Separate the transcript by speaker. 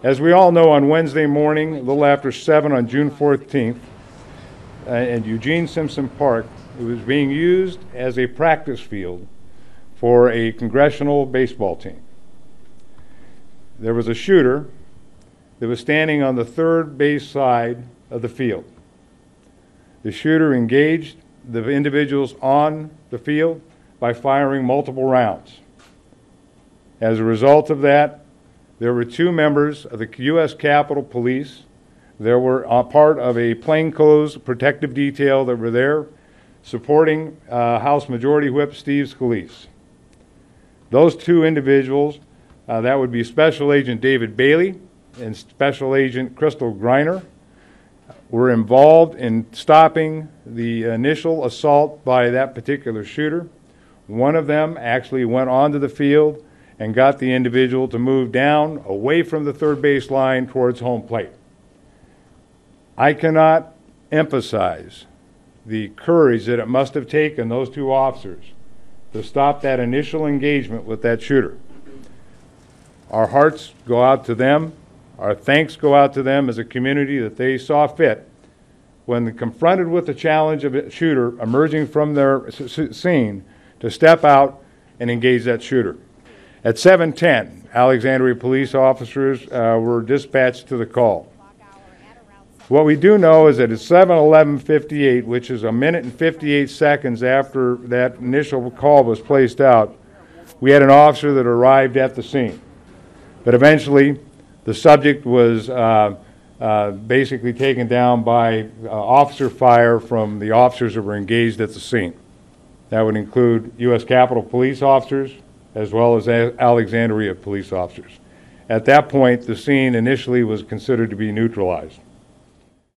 Speaker 1: As we all know, on Wednesday morning, a little after 7 on June 14th, at Eugene Simpson Park, it was being used as a practice field for a congressional baseball team. There was a shooter that was standing on the third base side of the field. The shooter engaged the individuals on the field by firing multiple rounds. As a result of that, there were 2 members of the U.S. Capitol Police. There were part of a plainclothes protective detail that were there supporting House Majority Whip Steve Scalise. Those 2 individuals, that would be Special Agent David Bailey and Special Agent Crystal Greiner, were involved in stopping the initial assault by that particular shooter. One of them actually went onto the field and got the individual to move down away from the third base line towards home plate. I cannot emphasize the courage that it must have taken those 2 officers to stop that initial engagement with that shooter. Our hearts go out to them. Our thanks go out to them as a community that they saw fit, when confronted with the challenge of a shooter emerging from their scene, to step out and engage that shooter. At 7:10, Alexandria police officers were dispatched to the call. What we do know is that at 7:11:58, which is a minute and 58 seconds after that initial call was placed out, we had an officer that arrived at the scene. But eventually, the subject was basically taken down by officer fire from the officers that were engaged at the scene. That would include U.S. Capitol Police officers as well as Alexandria police officers. At that point, the scene initially was considered to be neutralized.